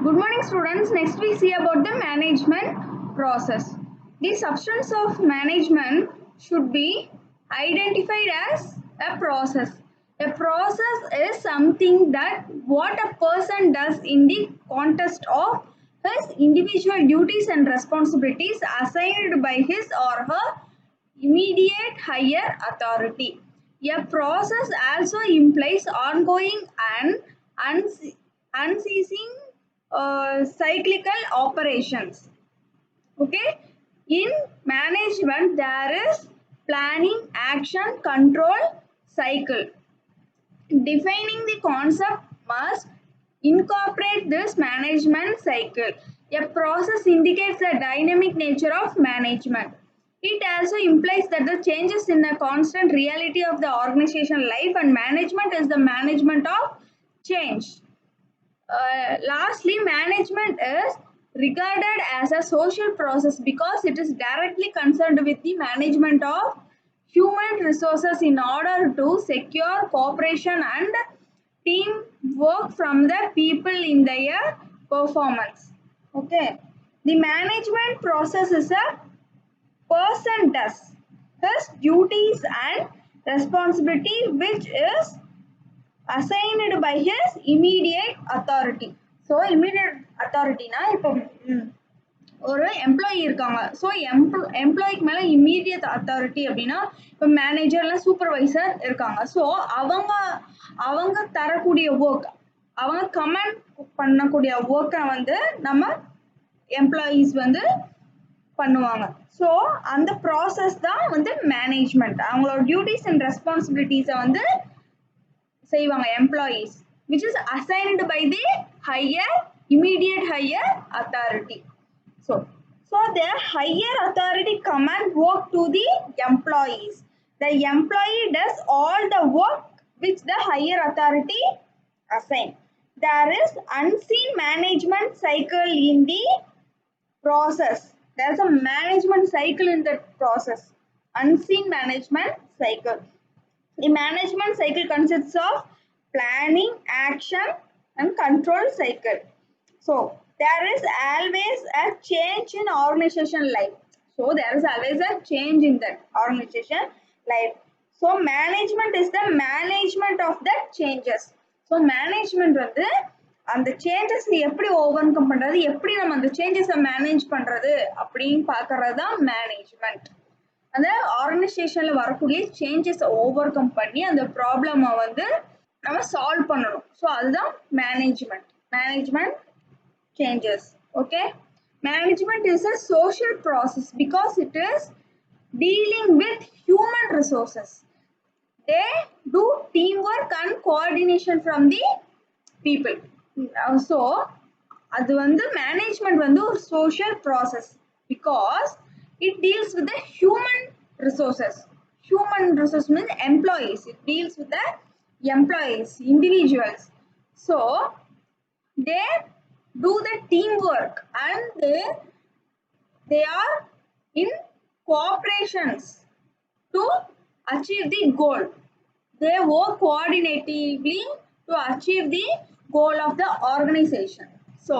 Good morning, students. Next we see about the management process. The substance of management should be identified as a process. A process is something that what a person does in the context of his individual duties and responsibilities assigned by his or her immediate higher authority. A process also implies ongoing and unceasing cyclical operations. Okay, in management there is planning, action, control, cycle. Defining the concept must incorporate this management cycle. A process indicates the dynamic nature of management. It also implies that the changes in the constant reality of the organizational life and management is the management of change. Lastly, management is regarded as a social process because it is directly concerned with the management of human resources in order to secure cooperation and teamwork from the people in their performance. Okay, the management process is a person does his duties and responsibility which is assigned by his immediate authority. So immediate authority na இப்போ ஒரு employee இருக்காங்க. So எம்ப்ளாய்க்கு மேலே immediate authority அப்படின்னா இப்போ மேனேஜர்ல supervisor இருக்காங்க. So அவங்க தரக்கூடிய work, அவங்க கமெண்ட் பண்ணக்கூடிய ஒர்க்கை வந்து நம்ம எம்ப்ளாயீஸ் வந்து பண்ணுவாங்க. ஸோ அந்த ப்ராசஸ் தான் வந்து மேனேஜ்மெண்ட். அவங்களோட டியூட்டிஸ் அண்ட் ரெஸ்பான்சிபிலிட்டிஸை வந்து செய்வாங்க employees, which is assigned by the immediate higher authority. So the higher authority command work to the employees. The employee does all the work which the higher authority assign. There is unseen management cycle in the process. There is a management cycle in the process. Unseen management cycle. The management cycle consists of planning, action, and control cycle. So there is always a change in organization life. So there is always a change in that organization life. So management is the management of the changes. So management வந்து அந்த changes எப்படி over come பண்றது, எப்படி நம்ம அந்த சேஞ்சஸை manage பண்றது அப்படின்னு பார்க்கறது தான் மேனேஜ்மெண்ட். அந்த ஆர்கனைசேஷன்ல வரக்கூடிய சேஞ்சஸை ஓவர் கம் பண்ணி அந்த ப்ராப்ளமை வந்து நம்ம சால்வ் பண்ணணும். ஸோ அதுதான் management changes. Okay, management is a social process because it is dealing with human resources. They do team work and coordination from the people. So அது வந்து மேனேஜ்மெண்ட் வந்து ஒரு social process because it deals with the human resources. Human resources means employees. It deals with the employees, individuals. So they do the teamwork and they are in cooperations to achieve the goal. They work coordinatively to achieve the goal of the organization. So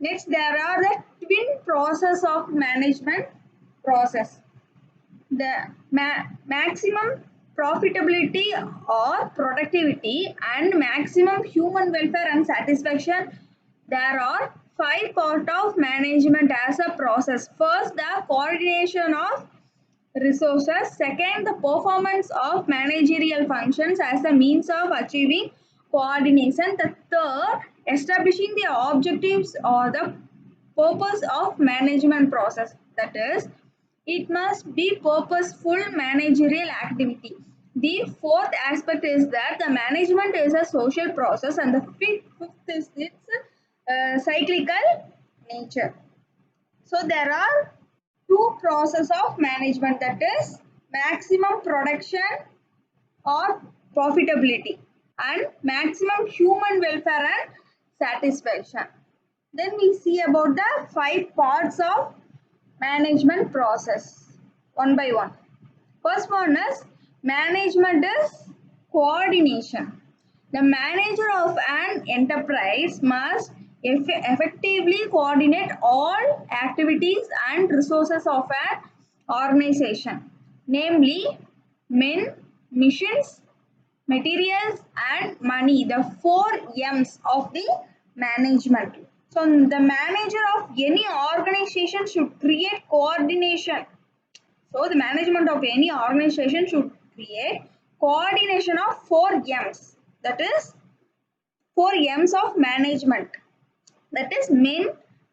next, there are the twin process of management process. The maximum profitability or productivity and maximum human welfare and satisfaction. There are 5 parts of management as a process. First, the coordination of resources. Second, the performance of managerial functions as a means of achieving coordination. The third, establishing the objectives or the purpose of management process. That is, it must be purposeful managerial activity. The fourth aspect is that the management is a social process, and the fifth is its cyclical nature. So there are 2 processes of management, that is maximum production or profitability and maximum human welfare and satisfaction. Then we see about the 5 parts of management process one by one. First one is management is coordination. The manager of an enterprise must effectively coordinate all activities and resources of an organization, namely men, machines, materials and money, the 4 M's of the management. So the manager of any organization should create coordination. So the management of any organization should create coordination of 4 M's. That is 4 M's of management. That is men,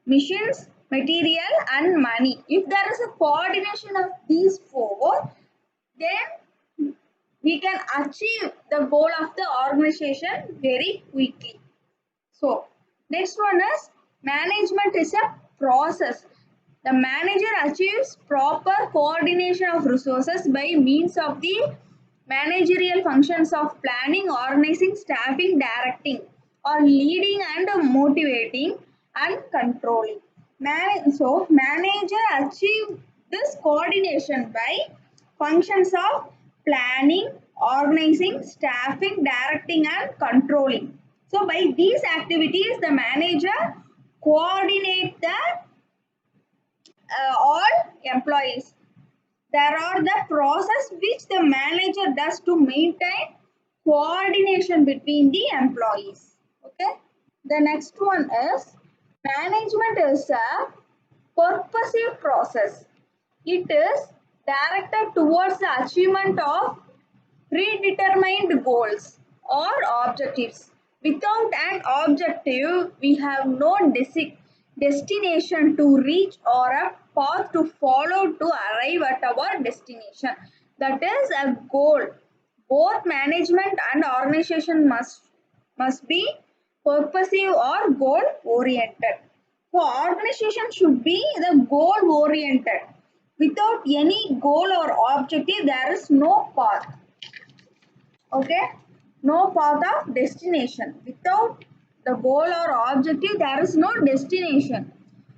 machines, material and money. If there is a coordination of these 4, then we can achieve the goal of the organization very quickly. So next one is management is a process. The manager achieves proper coordination of resources by means of the managerial functions of planning, organizing, staffing, directing, or leading and motivating and controlling. So manager achieve this coordination by functions of planning, organizing, staffing, directing and controlling. So by these activities the manager coordinate the all employees. There are the process which the manager does to maintain coordination between the employees. Okay. The next one is management is a purposive process. It is directed towards the achievement of predetermined goals or objectives. Without an objective, we have no destination to reach or a path to follow to arrive at our destination. That is a goal. Both management and organization must be purposive or goal oriented. So organization should be the goal oriented. Without any goal or objective, there is no path. Okay, no path of destination. Without the goal or objective, there is no destination.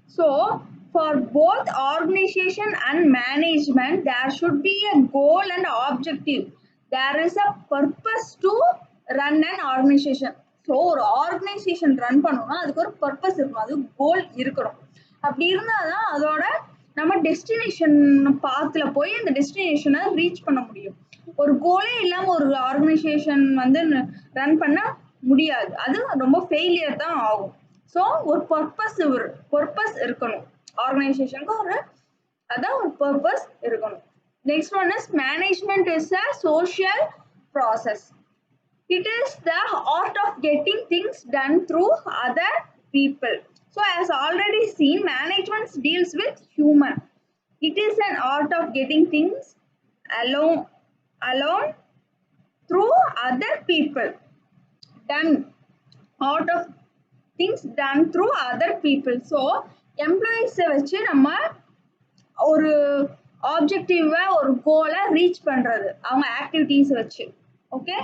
So for both organization and management, there should be a goal and objective. There is a purpose to run an organization. So ஒரு organisation run பண்ணணும்னா அதுக்கு ஒரு purpose இருக்கணும், அது கோல் இருக்கணும். அப்படி இருந்தாதான் அதோட நம்ம டெஸ்டினேஷன் பாத்துல போய் அந்த டெஸ்டினேஷனை ரீச் பண்ண முடியும். ஒரு கோலே இல்லாம ஒரு ஆர்கனைசேஷன் வந்து ரன் பண்ண முடியாது, அது ரொம்ப ஃபெயிலியர் தான் ஆகும். ஸோ ஒரு பர்பஸ் இருக்கணும் ஆர்கனைசேஷனுக்கு, அதான் ஒரு பர்பஸ் இருக்கணும். Next one is management is a social process. It is the art of getting things done through other people. So as already seen, management deals with human. It is an art of getting things alone through other people. Done. Art of things done through other people. So employees வச்சு நம்ம ஒரு ஆப்ஜெக்டிவா ஒரு கோலை reach பண்றது அவங்க activities வச்சு. Okay.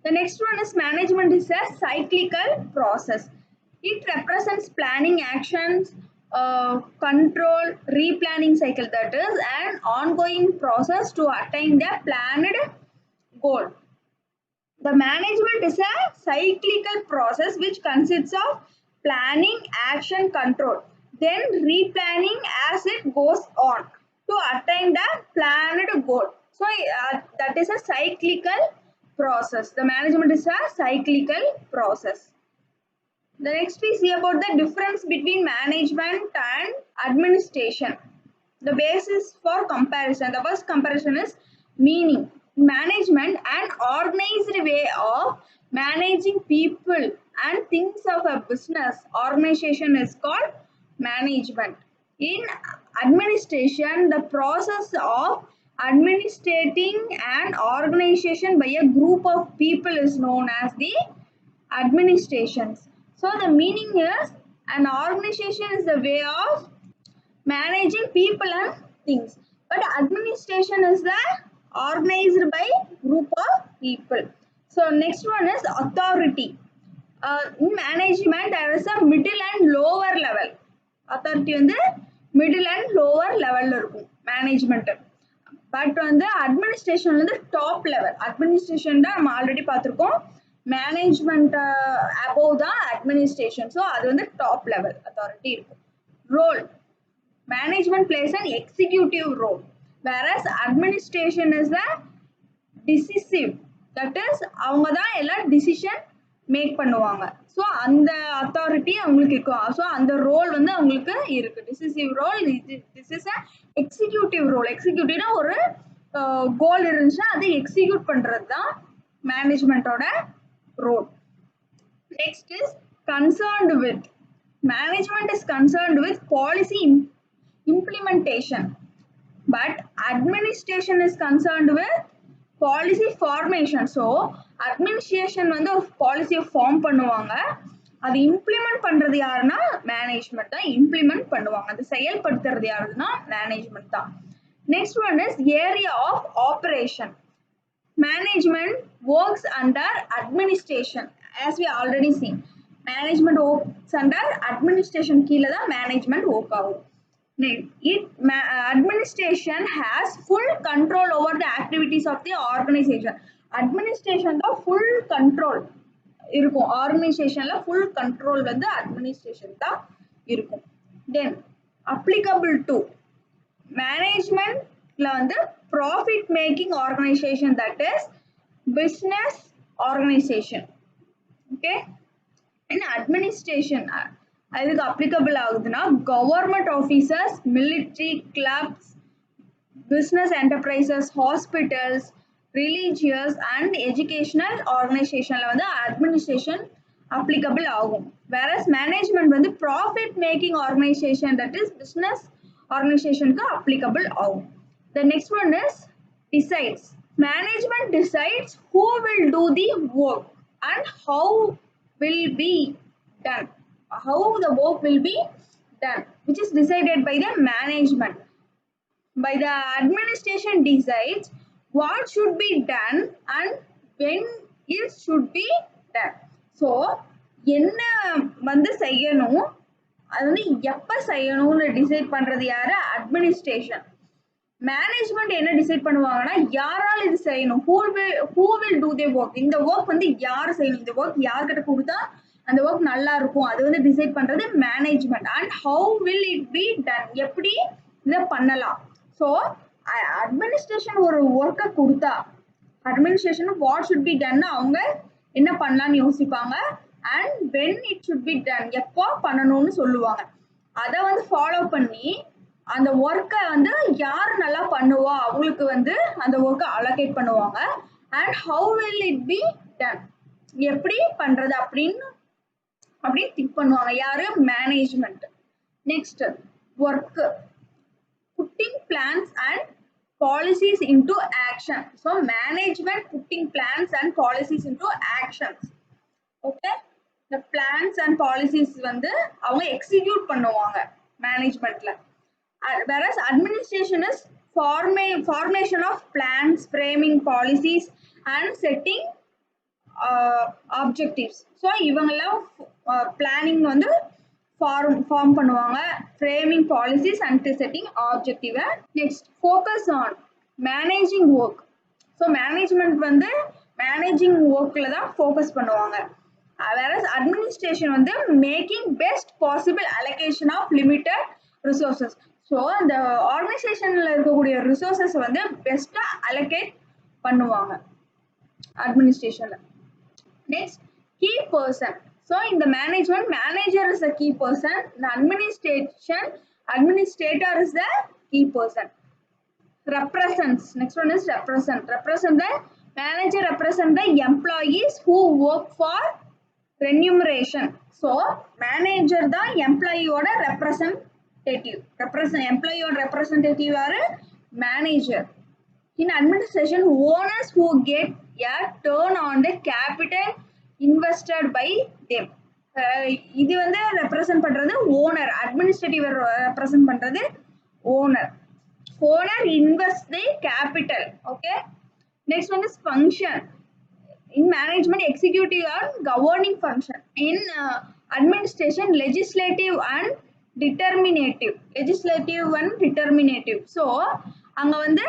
The next one is management is a cyclical process. It represents planning actions, control, replanning cycle. That is an ongoing process to attain the planned goal. The management is a cyclical process which consists of planning, action, control, then replanning as it goes on to attain the planned goal. So that is a cyclical process. The management is a cyclical process. The next we see about the difference between management and administration. The basis for comparison. The first comparison is meaning. Management, an organized way of managing people and things of a business organization, is called management. In administration, the process of administrating an organization by a group of people is known as the administrations. So the meaning is an organization is the way of managing people and things, but administration is the organized by group of people. So next one is authority. In management there is a middle and lower level. Authority வந்து middle and lower level இருக்கும் management. But வந்து administration வந்து top level. Administration தான் நம்ம already பார்த்துருக்கோம், management above the administration. So அது வந்து top level authority இருக்கும். Role. Management plays an executive role, whereas administration is the decisive. That is அவங்க தான் எல்லா decision make பண்ணுவாங்க. ஸோ அந்த அத்தாரிட்டி அவங்களுக்கு இருக்கும். ஸோ அந்த ரோல் வந்து அவங்களுக்கு இருக்கு. Decisive role. This is a executive role. எக்ஸிக்யூட்டிவ்னா ஒரு கோல் இருந்துச்சுன்னா அதை எக்ஸிக்யூட் பண்றது தான் மேனேஜ்மெண்டோட role. Next is concerned with. Management is concerned with policy implementation, but administration is concerned with policy formation. So administration வந்து ஒரு பாலிசியை ஃபார்ம் பண்ணுவாங்க, அது இம்ப்ளிமெண்ட் பண்றது யாருன்னா மேனேஜ்மெண்ட் தான் இம்ப்ளிமெண்ட் பண்ணுவாங்க. அது செயல்படுத்துறது யாருன்னா மேனேஜ்மெண்ட் தான். Next one is area of operation. Management works under administration. As we already seen, management works under administration கீழே தான் மேனேஜ்மெண்ட் ஒர்க் ஆகும். Administration has full control over the activities of the organization. Administration da full control irukum. Organization la full control வந்து administration da irukum. Then applicable to management la வந்து profit making organization, that is business organization. Okay, in administration அதுக்கு applicable ஆகுதுன்னா government officers, military, clubs, business enterprises, hospitals, religious and educational ஆர்கனைசேஷன்ல வந்து administration applicable ஆகும். Whereas management வந்து profit making organisation, that is business ஆர்கனைசேஷனுக்கு applicable ஆகும். The next one is decides. Management decides who will do the work and how will be done. How the work will be done, which is decided by the management. By the administration decides what should be done and when it should be done. So என்ன வந்து செய்யணும், அது வந்து எப்ப செய்யணும்னு decide பண்றது யாரு? Administration. Management என்ன டிசைட் பண்ணுவாங்கன்னா யாரால இது செய்யணும், who will do the work. இந்த ஒர்க் வந்து யார் செய்யணும், இந்த ஒர்க் யார்கிட்ட கொடுத்தா அந்த ஒர்க் நல்லா இருக்கும், அது வந்து டிசைட் பண்றது management. And how will it be done, எப்படி இதை பண்ணலாம். ஸோ அட்மினிஸ்ட்ரேஷன் ஒரு ஒர்க்கை கொடுத்தா administration what should be done அவங்க என்ன பண்ணலாம்னு யோசிப்பாங்க. And when it should be done, எப்போ பண்ணணும்னு சொல்லுவாங்க. அதை வந்து ஃபாலோ பண்ணி அந்த ஒர்க்கை வந்து யார் நல்லா பண்ணுவா அவங்களுக்கு வந்து அந்த ஒர்க்கை அலோகேட் பண்ணுவாங்க. And how will it be done, எப்படி பண்றது அப்படின்னு திங்க் பண்ணுவாங்க யாரு? Management. Next work. Putting plans and policies into action. So management putting plans and policies into actions. Okay, இந்த பிளான்ஸ் அண்ட் பாலிசிஸ் வந்து அவங்க எக்ஸிக்யூட் பண்ணுவாங்க மேனேஜ்மெண்ட்ல. whereas administration is formation of plans, framing policies and setting objectives. So இவங்கெல்லாம் planning வந்து form பண்ணுவாங்க, framing policies and setting objective. Next focus on managing work. So management வந்து managing ஒர்க்ல தான் ஃபோக்கஸ் பண்ணுவாங்க. whereas administration வந்து making best possible allocation of limited resources. So அந்த ஆர்கனைசேஷன்ல இருக்கக்கூடிய ரிசோர்சஸ் வந்து பெஸ்டா அலோகேட் பண்ணுவாங்க அட்மினிஸ்ட்ரேஷன்ல. Next key person. ஸோ இந்த management, manager is the key person, இந்த administrator is the key person. Represents. Next one is represent. Represent the manager, represent the employees who work for remuneration. So manager the employee oda representative. Employee oda representative are manager. In administration, owners who get a turn on the capital invested by them. இது வந்து represent பண்றது owner, administrative represent பண்றது owner. Owner invest the capital. Okay, next one is function. In management executive and governing function. In administration legislative and determinative. So அங்க வந்து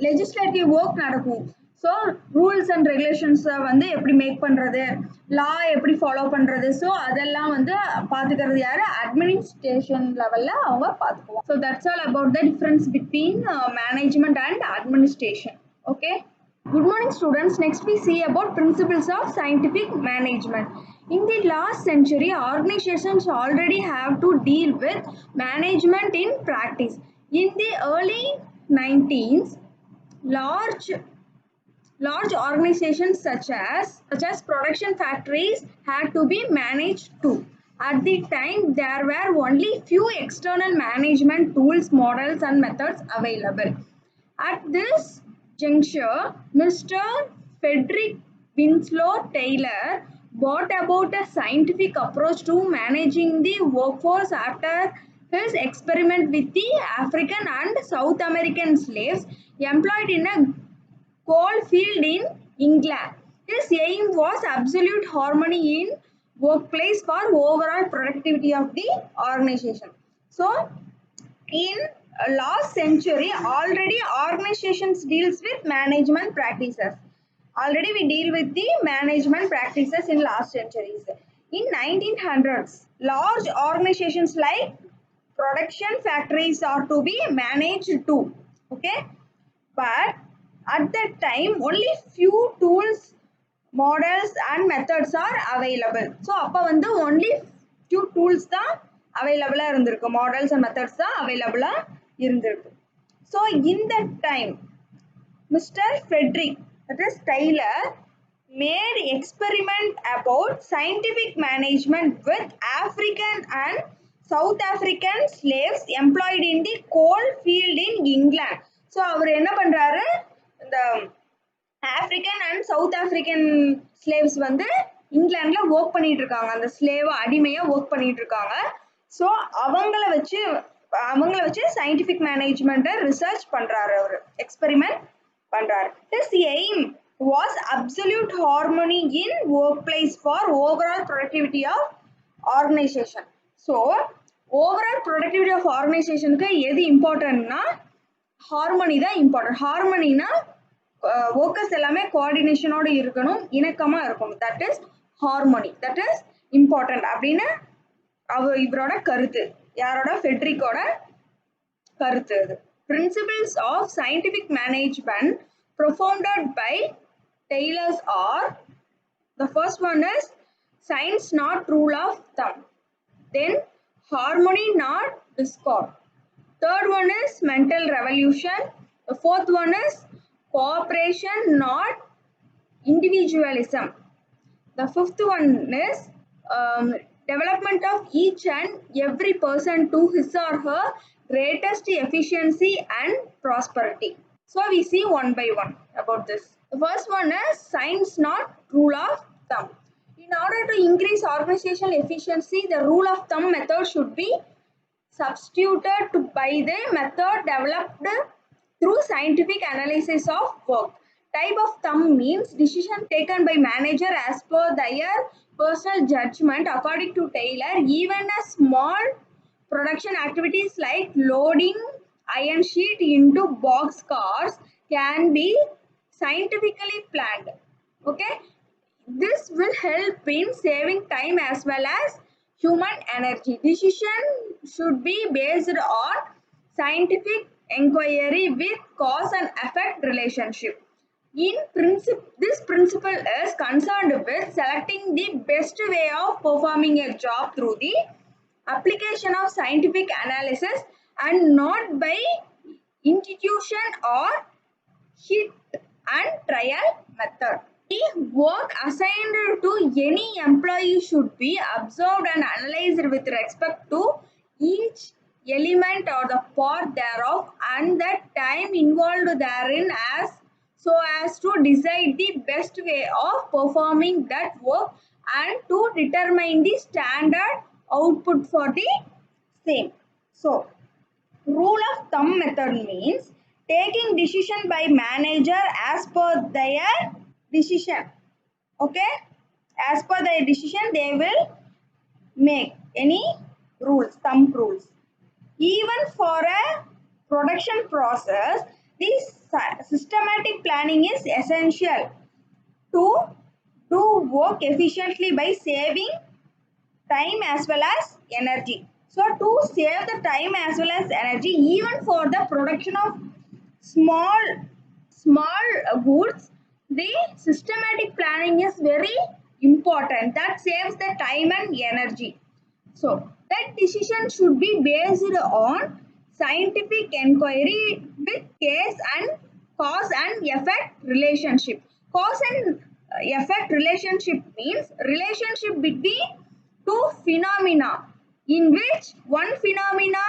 legislative work நடக்கும். So rules and ரெகுலேஷன்ஸை வந்து எப்படி make பண்ணுறது, லா எப்படி follow பண்ணுறது, ஸோ அதெல்லாம் வந்து பார்த்துக்கிறது யார், அட்மினிஸ்ட்ரேஷன் லெவலில் அவங்க பார்த்துக்குவோம். So that's all about the difference between management and administration. Okay. Good morning students. Next we see about principles of scientific management. In the last century, organizations already have to deal with management in practice. In the early 19th, large organizations such as production factories had to be managed too. At the time, there were only few external management tools, models and methods available. At this juncture, Mr. Frederick Winslow Taylor brought about a scientific approach to managing the workforce after his experiment with the African and South American slaves employed in a coal field in England. His aim was absolute harmony in workplace for overall productivity of the organization. So, in last century, already organizations deals with management practices. Already we deal with the management practices in last centuries. In 1900s, large organizations like production factories are to be managed too. Okay, but at that time only few tools, models and methods are available. So அப்ப வந்து only few tools தான் available இருந்திருக்கு, models and methods தான் available இருந்திருக்கு. So in that time, Mr. Frederick, that is Taylor, made experiment about scientific management with African and South African slaves employed in the coal field in England. So அவர் என்ன பண்றாரு, இந்த African and south African slaves வந்து இங்கிலாந்துல work பண்ணிட்டு இருக்காங்க, அந்த slave அடிமையா work பண்ணிட்டு இருக்காங்க. ஸோ அவங்கள வச்சு சயின்டிபிக் மேனேஜ்மெண்ட்டை ரிசர்ச் பண்றாரு, அவர் எக்ஸ்பெரிமெண்ட் பண்றாரு. His aim was absolute harmony in workplace for overall productivity of organization. So overall productivity of organizationக்கு எது இம்பார்ட்டன்ட்னா ஹார்மோனி தான் இம்பார்ட்டன்ட். ஹார்மோனினா ஒர்க்கர்ஸ் எல்லாமே கோஆர்டினேஷனோட இருக்கணும், இணக்கமா இருக்கணும். That is harmony, that is important அப்படின்னு இவரோட கருத்து. யாரோட, ஃபெட்ரிக்கோட கருத்து அது. Principles of scientific management propounded by Taylor are, the first one is science not rule of thumb, then harmony not discord, third one is mental revolution, the fourth one is cooperation not individualism, the fifth one is development of each and every person to his or her greatest efficiency and prosperity. So we see one by one about this. The first one is science not rule of thumb. In order to increase organizational efficiency, the rule of thumb method should be substituted by the method developed through scientific analysis of work. Type of thumb means decision taken by manager as per their personal judgment. According to Taylor, even a small production activities like loading iron sheet into box cars can be scientifically planned. Okay, this will help in saving time as well as human energy. Decision should be based on scientific inquiry with cause and effect relationship. This principle is concerned with selecting the best way of performing a job through the application of scientific analysis and not by intuition or hit and trial method. The work assigned to any employee should be observed and analyzed with respect to each element or the part thereof and the time involved therein so as to decide the best way of performing that work and to determine the standard output for the same. So, rule of thumb method means taking decision by manager as per their decision. Okay, as per their decision they will make any rules, thumb rules. Even for a production process, This systematic planning is essential to do work efficiently by saving time as well as energy. So to save the time as well as energy, even for the production of small goods, the systematic planning is very important. That saves the time and energy. So that decision should be based on scientific inquiry with cause and effect relationship. Cause and effect relationship means relationship between two phenomena in which one phenomena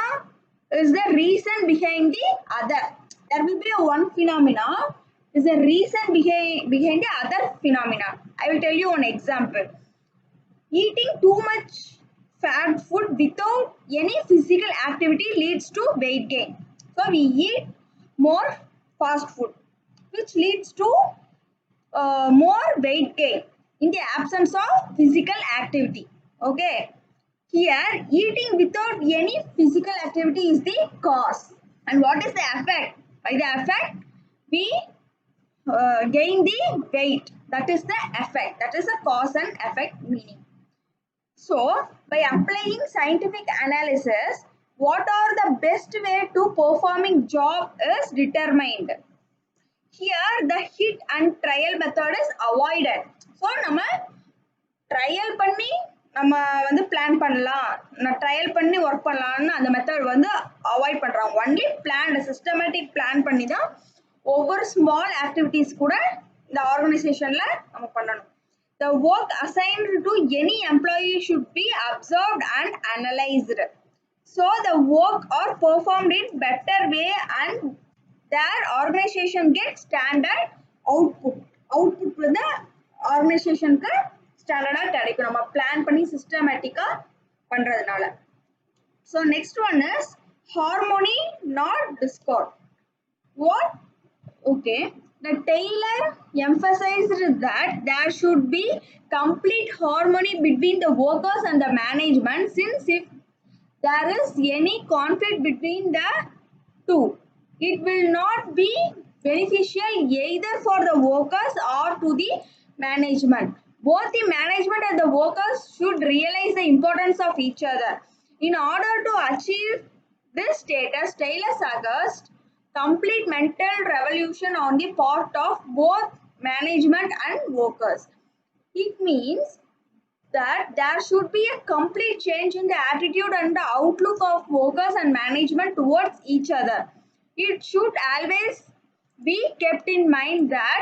is the reason behind the other. There will be a one phenomena is the reason behind the other phenomena. I will tell you one example. Eating too much fat food without any physical activity leads to weight gain. So we eat more fast food, which leads to more weight gain in the absence of physical activity. Okay. Here, eating without any physical activity is the cause. And what is the effect? By the effect, we gain the weight. That is the effect. That is the cause and effect meaning. So, by applying scientific analysis, what are the best way to performing job is determined. Here, the hit and trial method is avoided. So, நம்ம trial பண்ணி நம்ம வந்து plan பண்ணலாம், நான் trial பண்ணி work பண்ணலாம்னு அந்த method வந்து அவாய்ட் பண்ணுறாங்க. ஒன்லி பிளான் சிஸ்டமேட்டிக் பிளான் பண்ணி தான் ஒவ்வொரு ஸ்மால் ஆக்டிவிட்டீஸ் கூட இந்த ஆர்கனைசேஷனில் நம்ம பண்ணணும். The work assigned to any employee should be observed and analyzed. So the work are performed in better way and their organization gets standard output. Output வந்து ஆர்கனைசேஷனுக்கு ஸ்டாண்டர்டாக கிடைக்கும் நம்ம பிளான் பண்ணி சிஸ்டமேட்டிக்காக பண்ணுறதுனால. So next one is harmony not discord. What? Okay. The Taylor emphasized that there should be complete harmony between the workers and the management, since if there is any conflict between the two, it will not be beneficial either for the workers or to the management. Both the management and the workers should realize the importance of each other. In order to achieve this status, Taylor suggests complete mental revolution on the part of both management and workers. It means that there should be a complete change in the attitude and the outlook of workers and management towards each other. It should always be kept in mind that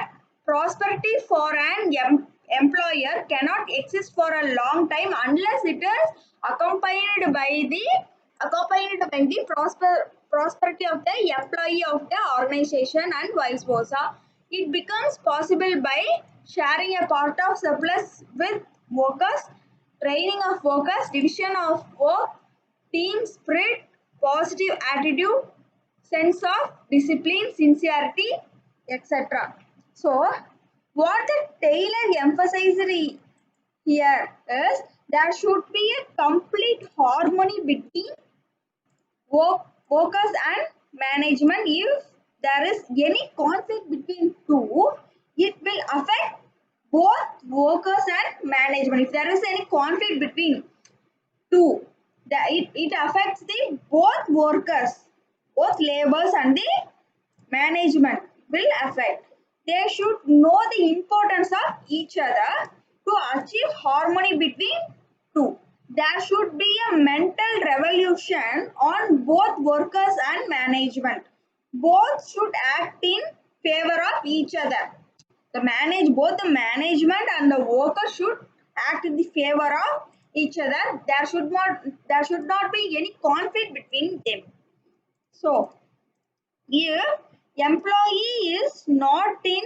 prosperity for an employer cannot exist for a long time unless it is accompanied by the prosperity of the employee of the organization, and vice versa. It becomes possible by sharing a part of surplus with workers, training of workers, division of work, team spirit, positive attitude, sense of discipline, sincerity, etc. So, what the Taylor emphasized here is there should be a complete harmony between workers and management. If there is any conflict between two, it will affect both workers and management. If there is any conflict between two, it affects the both workers, both laborers and the management will affect. They should know the importance of each other to achieve harmony between two. There should be a mental revolution on both workers and management. Both should act in favor of each other. Both the management and the workers should act in the favor of each other. There should not be any conflict between them. So, if employee is not in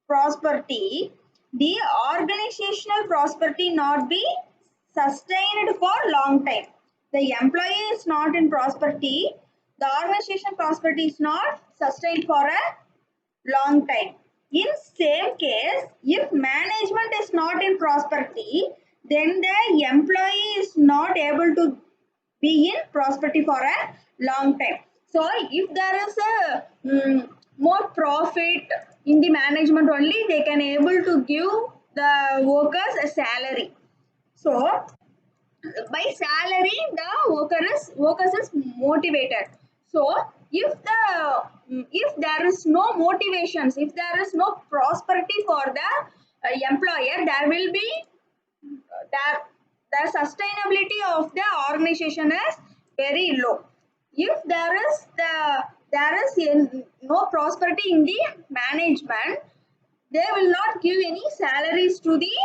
prosperity, the organizational prosperity not be sustained for long time. The employee is not in prosperity, the organization prosperity is not sustained for a long time. In same case, if management is not in prosperity, then the employee is not able to be in prosperity for a long time. So if there is a more profit in the management only they can able to give the workers a salary. So by salary the workers is motivated. So if there is no motivations, if there is no prosperity for the employer, there will be that the sustainability of the organization is very low. If there is no prosperity in the management, they will not give any salaries to the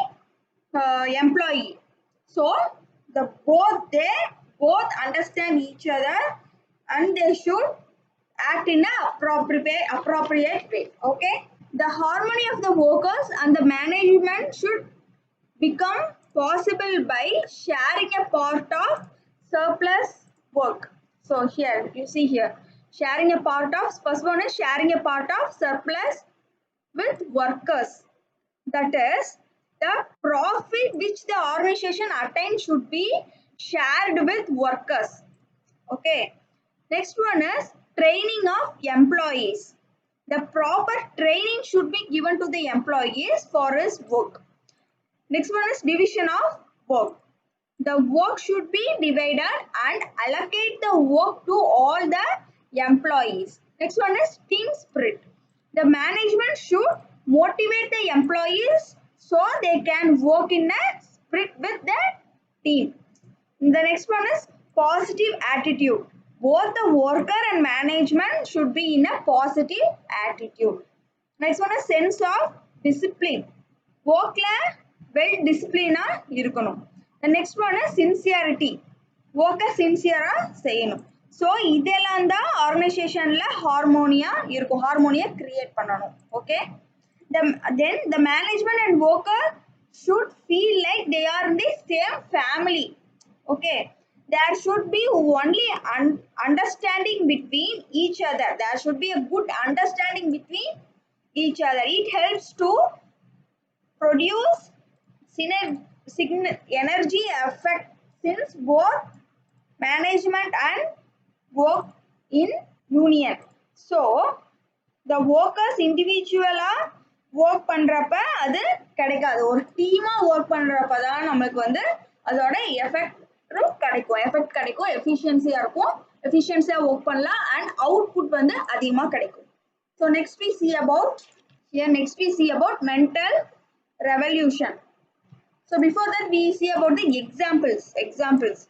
employee. So they both understand each other and they should act in a appropriate way. Okay, the harmony of the workers and the management should become possible by sharing a part of surplus work. So here you see here sharing a part of, first one is sharing a part of surplus with workers. That is, the profit which the organization attains should be shared with workers. Okay. Next one is training of employees. The proper training should be given to the employees for his work. Next one is division of work. The work should be divided and allocate the work to all the employees. Next one is team spirit. The management should motivate the employees so they can work in a spirit with the team. The next one is positive attitude. Both the worker and management should be in a positive attitude. Next one is sense of discipline. Workla well discipline இருக்கணும். The next one is sincerity. Work sincere செய்யணும். So இதெல்லாம் தான் organizationல harmonia இருக்கும். Harmonia create பண்ணணும். Okay. Then the management and worker should feel like they are in the same family. Okay. There should be only understanding between each other. There should be a good understanding between each other. It helps to produce energy effect since both management and work in union. So the workers individually work பண்றப்ப அது கிடைக்காது. ஒரு டீமா work பண்றப்ப தான் நமக்கு வந்து அதோட எஃபெக்ட் கிடைக்கும், எஃபிஷியன்சியா இருக்கும், எஃபிஷியன்சியா ஒர்க் பண்ணலாம் அண்ட் அவுட்புட் வந்து அதிகமா கிடைக்கும். So next we see about mental revolution. So before that we see about the examples.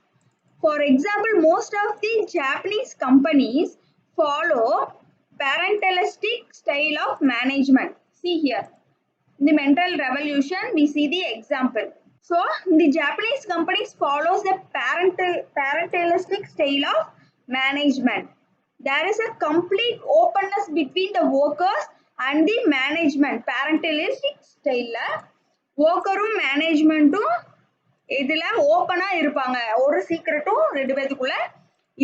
For example, most of the Japanese companies follow parentalistic style of management. See here, in the mental revolution we see the example. So the Japanese companies follows the parentalistic style of management. There is a complete openness between the workers and the management. Parentalistic style workerum managementum இதுல ஓபனா இருப்பாங்க. ஒரு சீக்ரெட்டும் ரெண்டு பேத்துக்குள்ள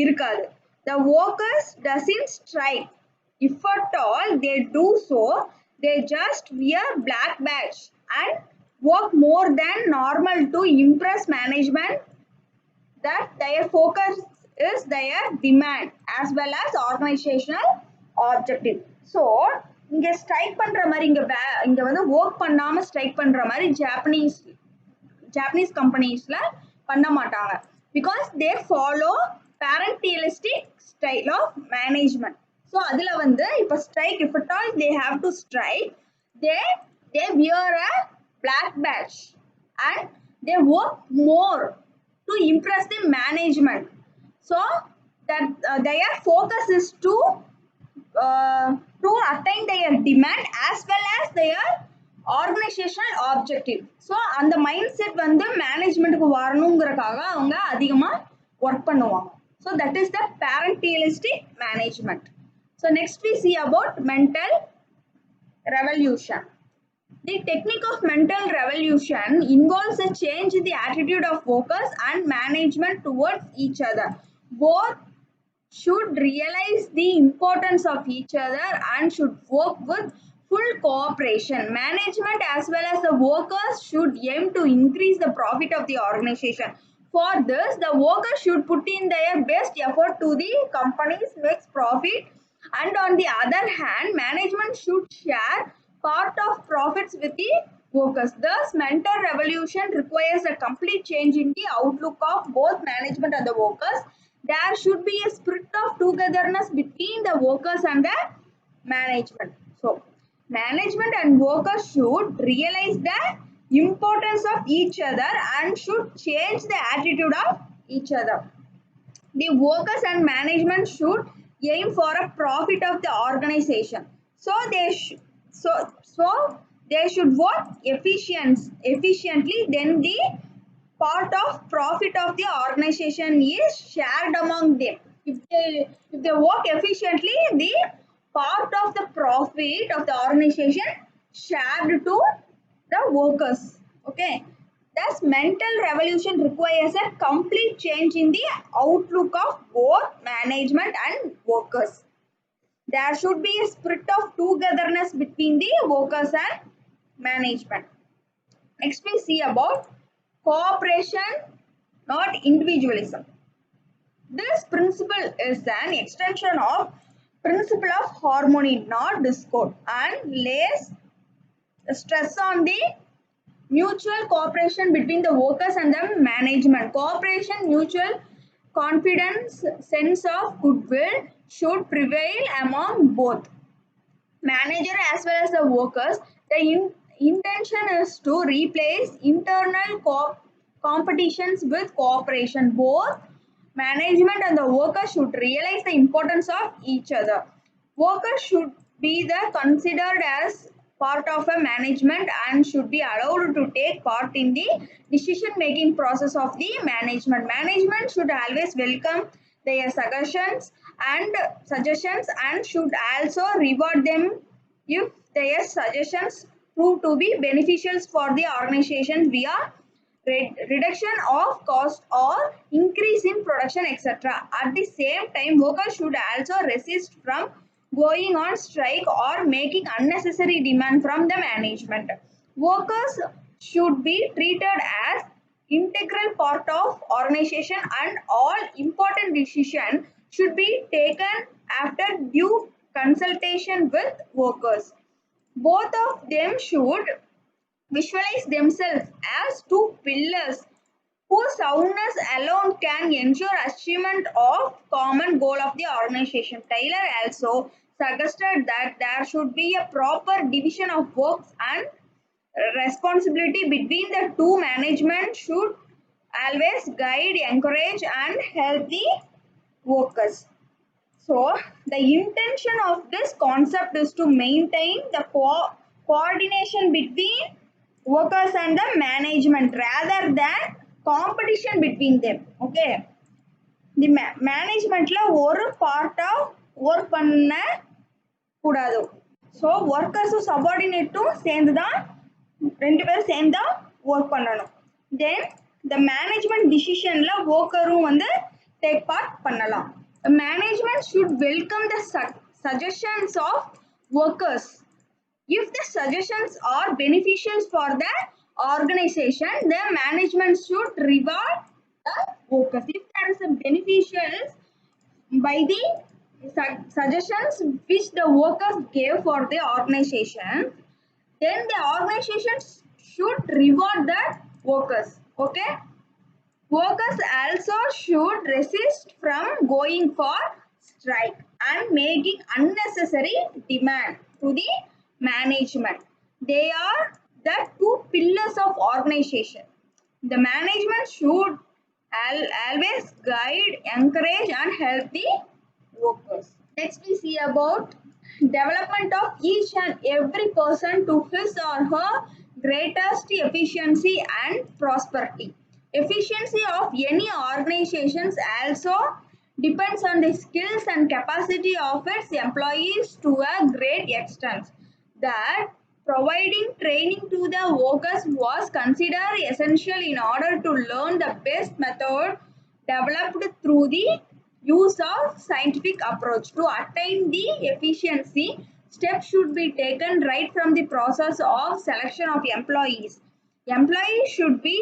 இருக்காது. The workers doesn't strike. If at all they do so, they just wear black badge and work more than normal to impress management. That their focus is their demand as well as organizational objective. So இங்க strike பண்ற மாதிரி இங்க வந்து work பண்ணாம strike பண்ற மாதிரி Japanese companiesல பண்ண மாட்டாங்க because they follow parentalistic style of management. So அதுல வந்து இப்ப strike, if at all they have to strike, they wear a black badge and they work more to impress the management. So that their focus is to attain their demand as well as their organizational objective. So அந்த mind set வந்து மேனேஜ்மெண்ட்க்கு வரணும்ங்கறதுக்காக அவங்க அதிகமா work பண்ணுவாங்க. So that is the parentalistic management. So next we see about mental revolution. The technique of mental revolution involves a change in the attitude of workers and management towards each other. Both should realize the importance of each other and should work with full cooperation. Management as well as the workers should aim to increase the profit of the organization. For this, the workers should put in their best effort to the company's makes profit And on the other hand, management should share part of profits with the workers. Thus, mental revolution requires a complete change in the outlook of both management and the workers. There should be a spirit of togetherness between the workers and the management. So, management and workers should realize the importance of each other and should change the attitude of each other. The workers and management should aim for a profit of the organization. So they should work efficiently. Then the part of profit of the organization is shared among them. If they work efficiently, the part of the profit of the organization shared to the workers. Okay. Thus, mental revolution requires a complete change in the outlook of both management and workers. There should be a spirit of togetherness between the workers and management. Next, we see about cooperation, not individualism. This principle is an extension of principle of harmony, not discord, and lays stress on the mutual cooperation between the workers and the management. Cooperation, mutual confidence, sense of goodwill should prevail among both manager as well as the workers. The intention is to replace internal competitions with cooperation. Both management and the workers should realize the importance of each other. Workers should be considered as part of a management and should be allowed to take part in the decision making process of the management. Management should always welcome their suggestions and should also reward them if their suggestions prove to be beneficial for the organization via reduction of cost or increase in production, etc. At the same time, workers should also resist from going on strike or making unnecessary demand from the management. Workers should be treated as integral part of organization and all important decisions should be taken after due consultation with workers. Both of them should visualize themselves as two pillars whose soundness alone can ensure achievement of common goal of the organization. Taylor also suggested that there should be a proper division of works and responsibility between the two. Management should always guide, encourage and help the workers. So, the intention of this concept is to maintain the coordination between workers and the management rather than competition between them. Okay. The managementல ஒரு part of work பண்ண கூடாது. So, workers subordinateம் சேர்ந்து தான் ரெண்டு பேரும் சேர்ந்து தான் work பண்ணணும். Then, the management decisionல workerம் வந்து take part பண்ணலாம். Management should welcome the suggestions of workers. If the suggestions are beneficial for the organization, the management should reward the workers. If there is a beneficial by the suggestions which the workers gave for the organization, then the organization should reward the workers. Okay. Workers also should resist from going for strike and making unnecessary demand to the management. They are the two pillars of organization. The management should always guide, encourage and help the workers. Next we see about development of each and every person to his or her greatest efficiency and prosperity. Efficiency of any organizations also depends on the skills and capacity of its employees to a great extent. That providing training to the workers was considered essential in order to learn the best method developed through the use of scientific approach. To attain the efficiency, steps should be taken right from the process of selection of employees. Employees should be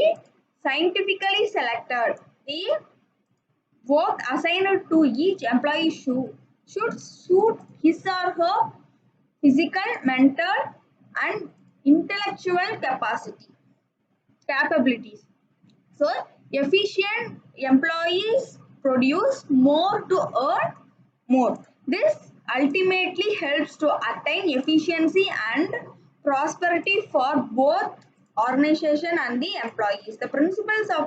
scientifically selected. The work assigned to each employee should suit his or her physical, mental, and intellectual capabilities. So, efficient employees produce more to earn more. This ultimately helps to attain efficiency and prosperity for both organization and the employees. The principles of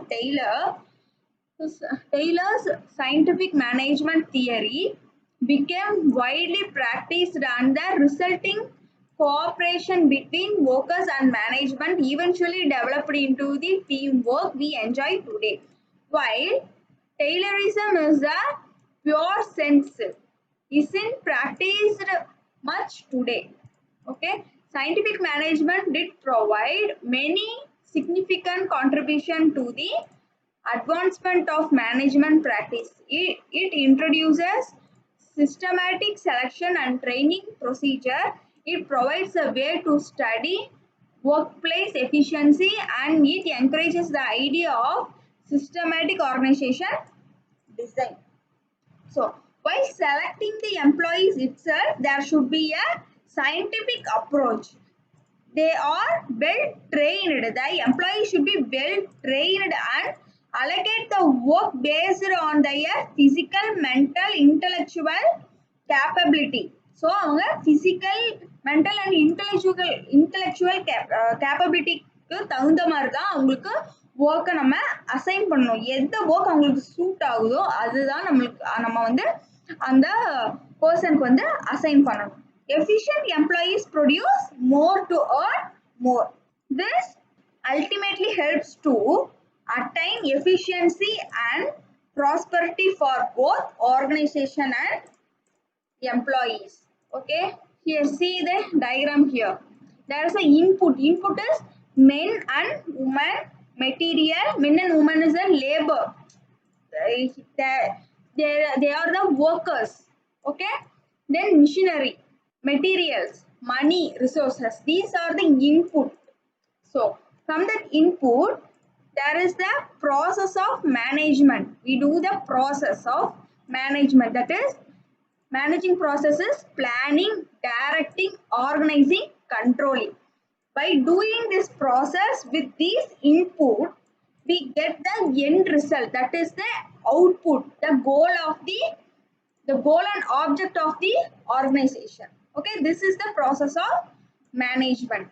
Taylor's scientific management theory became widely practiced, and the resulting cooperation between workers and management eventually developed into the teamwork we enjoy today. While Taylorism is a pure sense, isn't practiced much today. Okay, scientific management did provide many significant contribution to the advancement of management practice. It introduces systematic selection and training procedure. It provides a way to study workplace efficiency, and it encourages the idea of systematic organization design. So, while selecting the employees itself, there should be a scientific approach. They are well trained. The employees should be well trained and allocate the work based on their physical, mental, intellectual capability. So, அவங்க physical, mental and intellectual capabilityக்கு தகுந்த மாதிரி தான் அவங்களுக்கு ஒர்க்கை நம்ம assign பண்ணணும். எந்த work அவங்களுக்கு சூட் ஆகுதோ அதுதான் நம்ம வந்து அந்த பர்சனுக்கு வந்து அசைன் பண்ணணும். Efficient employees produce more to earn more. This ultimately helps to attain efficiency and prosperity for both organization and employees. Okay, here see the diagram here. There is a input. Input is men and women material. Men and women is a labor. They are the workers. Okay, then machinery, materials, money, resources. These are the input. So from that input, there is the process of management. We do the process of management. That is, managing processes, planning, directing, organizing, controlling. By doing this process with these input, we get the end result. That is the output, the goal and object of the organization. Okay, this is the process of management.